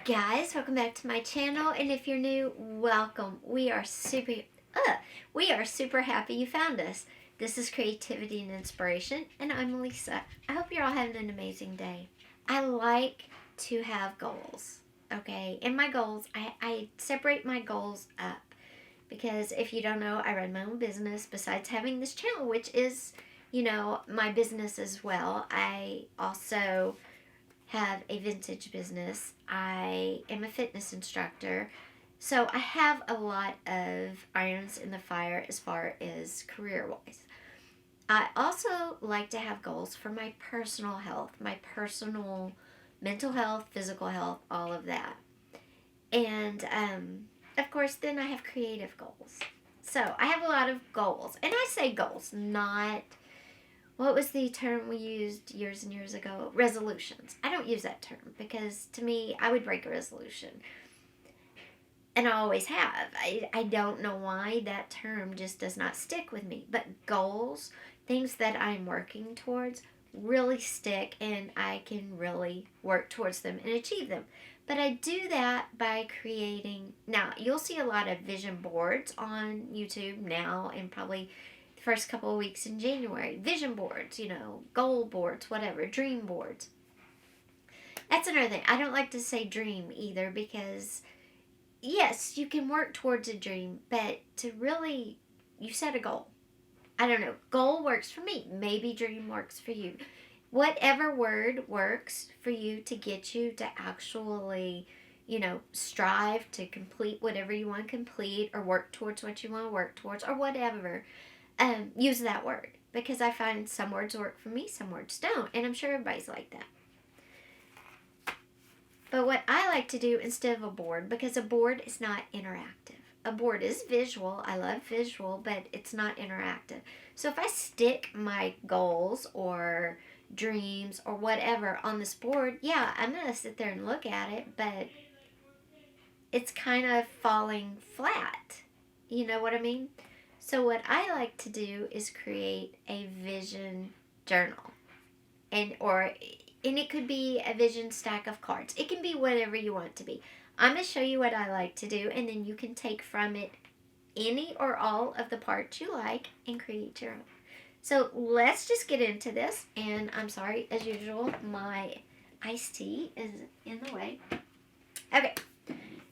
Guys, welcome back to my channel, and if you're new, welcome. We are super happy you found us. This is Creativity and Inspiration, and I'm Lisa. I hope you're all having an amazing day. I like to have goals, okay? And my goals, I separate my goals up because if you don't know, I run my own business besides having this channel, which is, my business as well. I also have a vintage business. I am a fitness instructor. So I have a lot of irons in the fire as far as career wise. I also like to have goals for my personal health, my personal mental health, physical health, all of that. And of course, then I have creative goals. So I have a lot of goals. And I say goals, not what was the term we used years and years ago? Resolutions. I don't use that term because to me, I would break a resolution. And I always have. I don't know why that term just does not stick with me. But goals, things that I'm working towards, really stick and I can really work towards them and achieve them. But I do that by creating. Now, you'll see a lot of vision boards on YouTube now and probably first couple of weeks in January. Vision boards, goal boards, whatever, dream boards. That's another thing. I don't like to say dream either because, yes, you can work towards a dream, but to really, you set a goal. I don't know. Goal works for me. Maybe dream works for you. Whatever word works for you to get you to actually, strive to complete whatever you want to complete or work towards what you want to work towards or whatever. Use that word because I find some words work for me, some words don't, and I'm sure everybody's like that. But what I like to do instead of a board, because a board is not interactive. A board is visual. I love visual, but it's not interactive. So if I stick my goals or dreams or whatever on this board, yeah, I'm going to sit there and look at it, but it's kind of falling flat. You know what I mean? So what I like to do is create a vision journal. And it could be a vision stack of cards. It can be whatever you want it to be. I'm going to show you what I like to do, and then you can take from it any or all of the parts you like and create your own. So let's just get into this. And I'm sorry, as usual, my iced tea is in the way. Okay.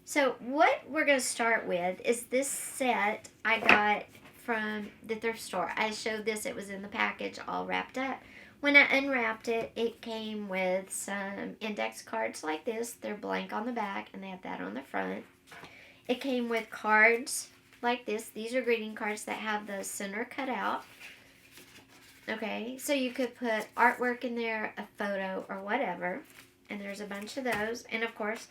So what we're going to start with is this set I got from the thrift store. I showed this. It was in the package all wrapped up. When I unwrapped it, it came with some index cards like this. They're blank on the back and they have that on the front. It came with cards like this. These are greeting cards that have the center cut out. Okay, so you could put artwork in there, a photo, or whatever. And there's a bunch of those. And of course,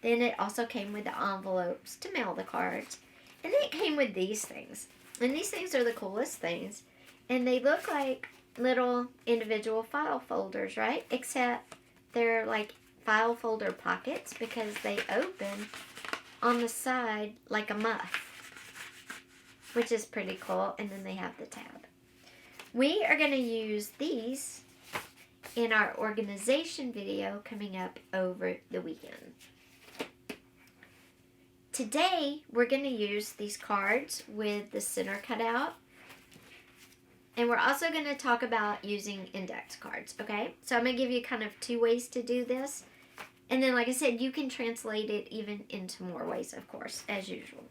then it also came with the envelopes to mail the cards. And then it came with these things. And these things are the coolest things. And they look like little individual file folders, right? Except they're like file folder pockets because they open on the side like a muff, which is pretty cool. And then they have the tab. We are going to use these in our organization video coming up over the weekend. Today, we're going to use these cards with the center cut out. And we're also going to talk about using index cards, okay? So I'm going to give you kind of two ways to do this. And then, like I said, you can translate it even into more ways, of course, as usual.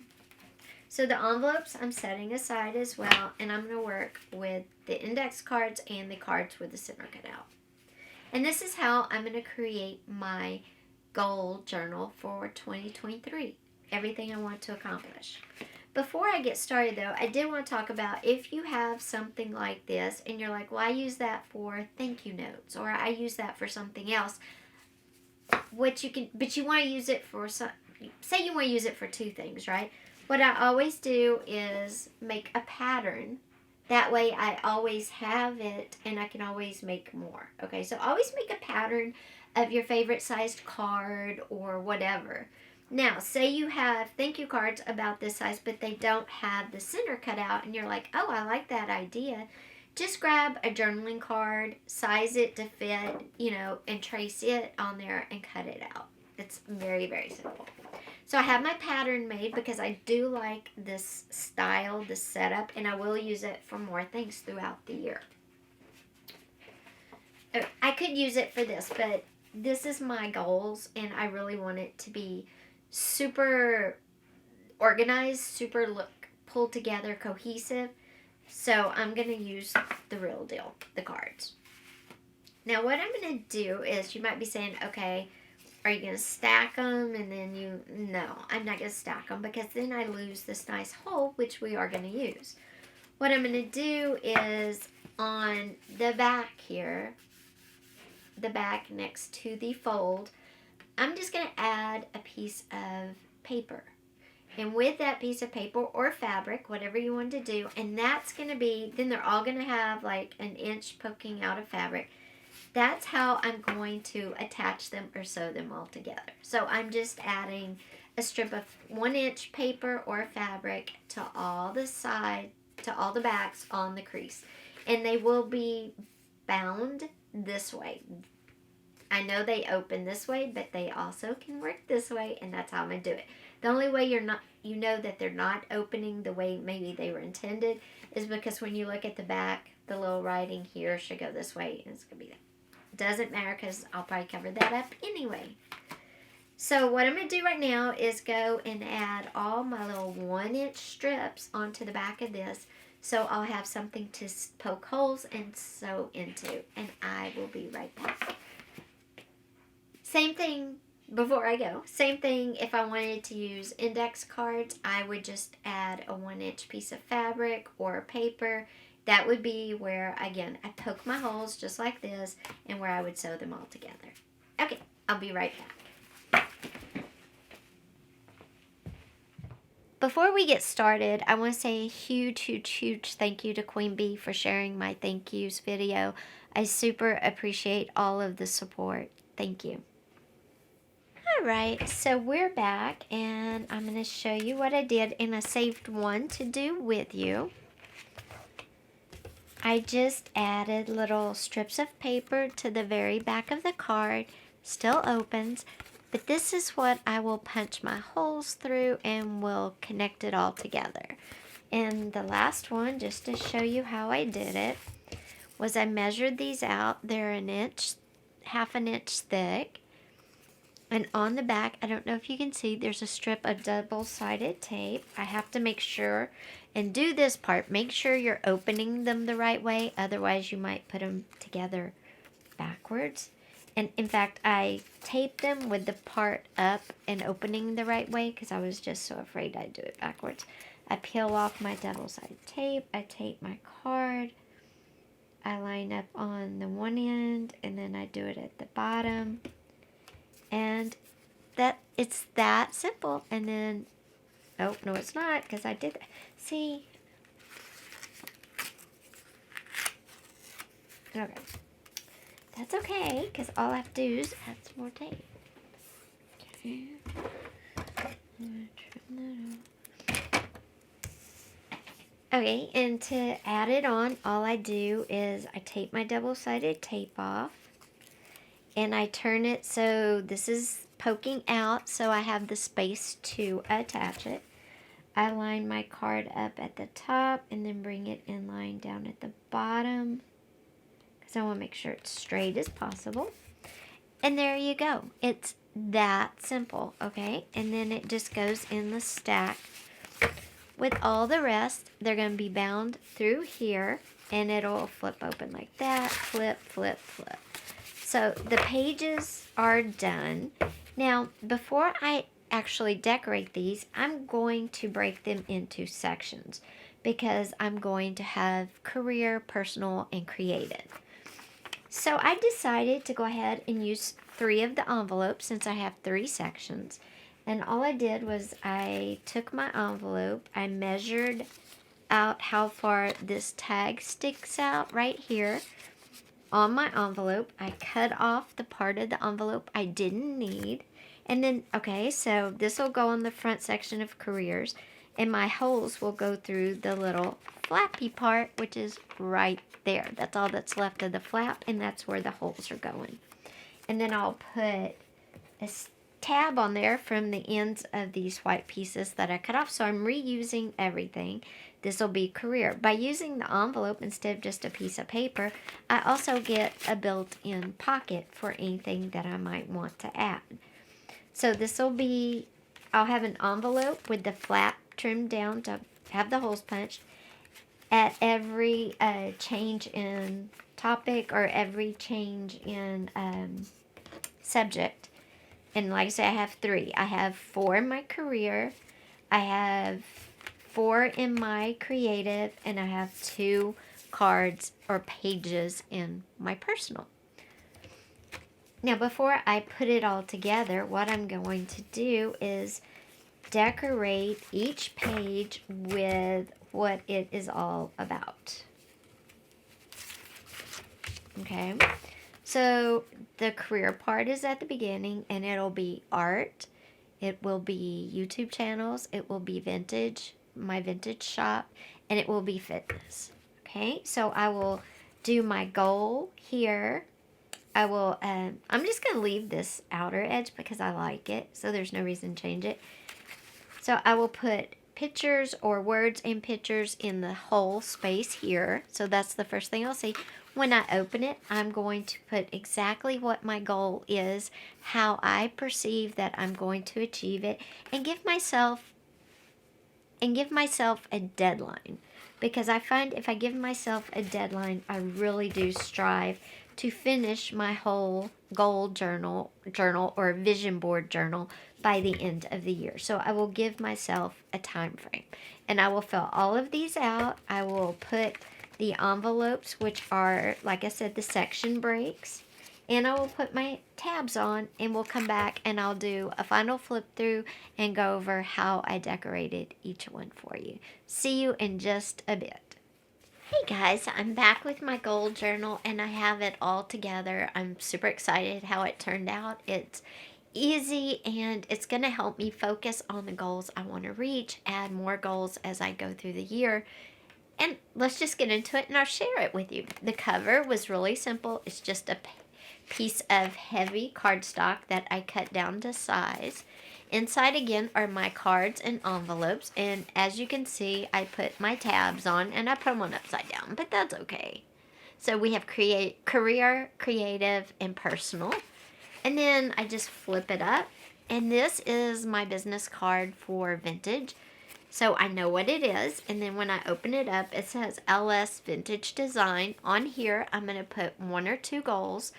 So the envelopes I'm setting aside as well. And I'm going to work with the index cards and the cards with the center cut out. And this is how I'm going to create my goal journal for 2023. Everything I want to accomplish. Before I get started though, I did want to talk about if you have something like this and you're like, well, I use that for thank you notes or I use that for something else. But you want to use it for say you want to use it for two things, right? What I always do is make a pattern. That way I always have it and I can always make more. Okay, so always make a pattern of your favorite sized card or whatever. Now, say you have thank you cards about this size, but they don't have the center cut out, and you're like, oh, I like that idea. Just grab a journaling card, size it to fit, and trace it on there and cut it out. It's very, very simple. So I have my pattern made because I do like this style, this setup, and I will use it for more things throughout the year. I could use it for this, but this is my goals, and I really want it to be super organized, super pulled together, cohesive. So I'm going to use the real deal, the cards. Now what I'm going to do is, you might be saying, okay, are you going to stack them? And then no, I'm not going to stack them because then I lose this nice hole, which we are going to use. What I'm going to do is on the back here, the back next to the fold, I'm just going to add a piece of paper. And with that piece of paper or fabric, whatever you want to do, and that's going to be, then they're all going to have like an inch poking out of fabric. That's how I'm going to attach them or sew them all together. So I'm just adding a strip of 1 inch paper or fabric to all the to all the backs on the crease. And they will be bound this way. I know they open this way, but they also can work this way, and that's how I'm going to do it. The only way you know that they're not opening the way maybe they were intended is because when you look at the back, the little writing here should go this way, and it's going to be that. Doesn't matter because I'll probably cover that up anyway. So what I'm going to do right now is go and add all my little 1 inch strips onto the back of this, so I'll have something to poke holes and sew into, and I will be right back. Same thing before I go. Same thing if I wanted to use index cards, I would just add a 1 inch piece of fabric or paper. That would be where, again, I poke my holes just like this and where I would sew them all together. Okay, I'll be right back. Before we get started, I want to say a huge, huge, huge thank you to Queen Bee for sharing my thank yous video. I super appreciate all of the support. Thank you. Alright, so we're back and I'm going to show you what I did, and I saved one to do with you. I just added little strips of paper to the very back of the card, still opens, but this is what I will punch my holes through and will connect it all together. And the last one, just to show you how I did it, was I measured these out. They're an inch, half an inch thick. And on the back, I don't know if you can see, there's a strip of double-sided tape. I have to make sure and do this part. Make sure you're opening them the right way. Otherwise, you might put them together backwards. And in fact, I taped them with the part up and opening the right way because I was just so afraid I'd do it backwards. I peel off my double-sided tape. I tape my card. I line up on the one end and then I do it at the bottom. And it's that simple. And then, oh, no, it's not, because I did that. See? Okay. That's okay, because all I have to do is add some more tape. Okay. Okay, and to add it on, all I do is I tape my double-sided tape off. And I turn it so this is poking out, so I have the space to attach it. I line my card up at the top and then bring it in line down at the bottom because I want to make sure it's straight as possible. And there you go. It's that simple, okay? And then it just goes in the stack. With all the rest, they're going to be bound through here, and it'll flip open like that. Flip, flip, flip. So the pages are done. Now, before I actually decorate these, I'm going to break them into sections because I'm going to have career, personal, and creative. So I decided to go ahead and use 3 of the envelopes since I have 3 sections. And all I did was I took my envelope, I measured out how far this tag sticks out right here. On my envelope, I cut off the part of the envelope I didn't need. And then, okay, so this will go on the front section of careers. And my holes will go through the little flappy part, which is right there. That's all that's left of the flap, and that's where the holes are going. And then I'll put a tab on there from the ends of these white pieces that I cut off. So I'm reusing everything. This will be career. By using the envelope instead of just a piece of paper, I also get a built-in pocket for anything that I might want to add. So this will be, I'll have an envelope with the flap trimmed down to have the holes punched. At every change in topic or every change in subject, and like I say, I have 3. I have 4 in my career, I have 4 in my creative, and I have 2 cards or pages in my personal. Now, before I put it all together, what I'm going to do is decorate each page with what it is all about. Okay, so the career part is at the beginning, and it'll be art, it will be YouTube channels, it will be vintage, my vintage shop, and it will be fitness. Okay, so I will do my goal here. I will, I'm just going to leave this outer edge because I like it, so there's no reason to change it. So I will put pictures or words and pictures in the whole space here. So that's the first thing I'll see. When I open it, I'm going to put exactly what my goal is, how I perceive that I'm going to achieve it, and give myself a deadline. Because I find if I give myself a deadline, I really do strive to finish my whole goal journal or vision board journal by the end of the year. So I will give myself a time frame, and I will fill all of these out. I will put the envelopes, which are, like I said, the section breaks, and I will put my tabs on, and we'll come back and I'll do a final flip through and go over how I decorated each one for you. See you in just a bit. Hey guys, I'm back with my goal journal, and I have it all together. I'm super excited how it turned out. It's easy, and it's going to help me focus on the goals I want to reach, add more goals as I go through the year. And let's just get into it, and I'll share it with you. The cover was really simple. It's just a piece of heavy cardstock that I cut down to size. Inside again are my cards and envelopes, and as you can see, I put my tabs on, and I put them on upside down, but that's okay. So we have career, creative, and personal. And then I just flip it up, and this is my business card for vintage. So I know what it is, and then when I open it up, it says LS Vintage Design. On here, I'm going to put 1 or 2 goals,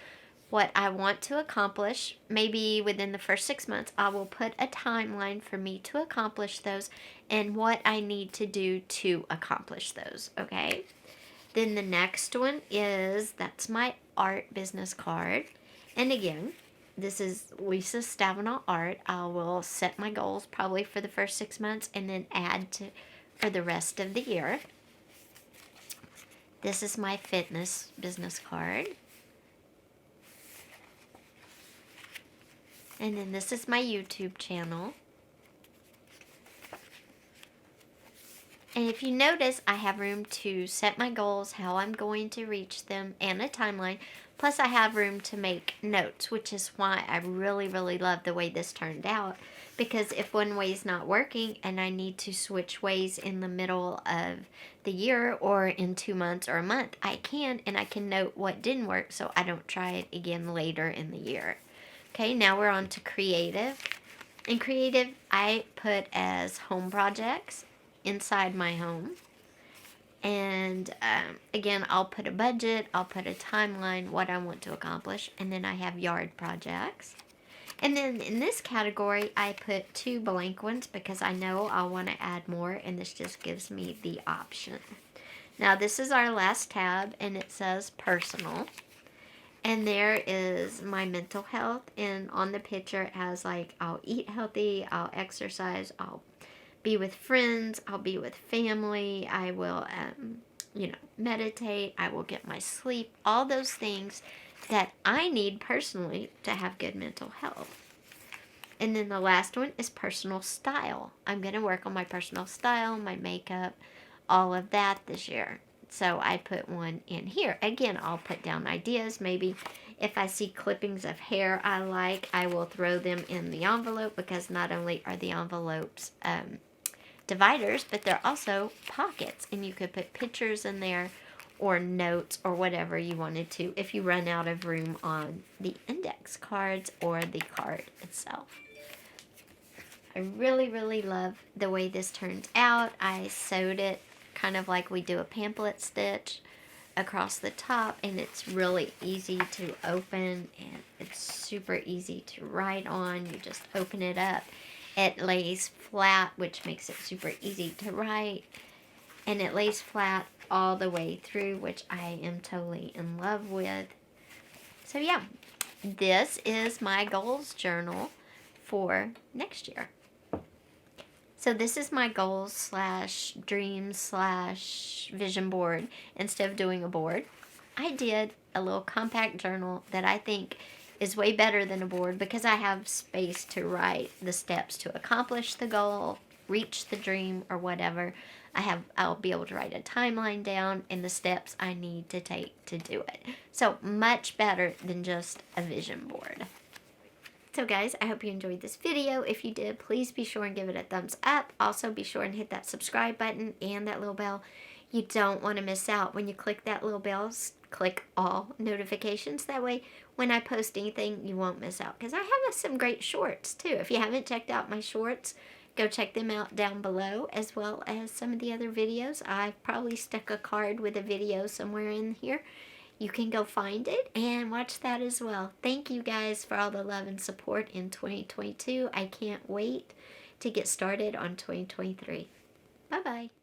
what I want to accomplish. Maybe within the first 6 months, I will put a timeline for me to accomplish those and what I need to do to accomplish those, okay? Then the next one is, that's my art business card. And again, this is Lisa Stavenall Art. I will set my goals probably for the first 6 months and then add to for the rest of the year. This is my fitness business card. And then this is my YouTube channel. And if you notice, I have room to set my goals, how I'm going to reach them, and a timeline. Plus, I have room to make notes, which is why I really, really love the way this turned out. Because if one way is not working and I need to switch ways in the middle of the year or in 2 months or a month, I can, and I can note what didn't work so I don't try it again later in the year. Okay, now we're on to creative. In creative, I put as home projects inside my home. And again, I'll put a budget, I'll put a timeline, what I want to accomplish, and then I have yard projects. And then in this category, I put 2 blank ones because I know I want to add more, and this just gives me the option. Now, this is our last tab, and it says personal. And there is my mental health, and on the picture it has like, I'll eat healthy, I'll exercise, I'll be with friends, I'll be with family, I will, meditate, I will get my sleep, all those things that I need personally to have good mental health. And then the last one is personal style. I'm going to work on my personal style, my makeup, all of that this year. So I put one in here. Again, I'll put down ideas. Maybe If I see clippings of hair I like, I will throw them in the envelope, because not only are the envelopes dividers, but they're also pockets, and you could put pictures in there or notes or whatever you wanted to if you run out of room on the index cards or the card itself. I really, really love the way this turns out. I sewed it kind of like we do a pamphlet stitch across the top, and it's really easy to open, and it's super easy to write on. You just open it up. It lays flat, which makes it super easy to write, and it lays flat all the way through, which I am totally in love with. So yeah, this is my goals journal for next year. So this is my goals slash dreams slash vision board. Instead of doing a board, I did a little compact journal that I think is way better than a board, because I have space to write the steps to accomplish the goal, reach the dream, or whatever. I'll be able to write a timeline down and the steps I need to take to do it. So much better than just a vision board. So guys, I hope you enjoyed this video. If you did, please be sure and give it a thumbs up. Also, be sure and hit that subscribe button and that little bell. You don't want to miss out. When you click that little bell, click all notifications. That way, when I post anything, you won't miss out. Because I have some great shorts, too. If you haven't checked out my shorts, go check them out down below, as well as some of the other videos. I've probably stuck a card with a video somewhere in here. You can go find it and watch that as well. Thank you guys for all the love and support in 2022. I can't wait to get started on 2023. Bye-bye.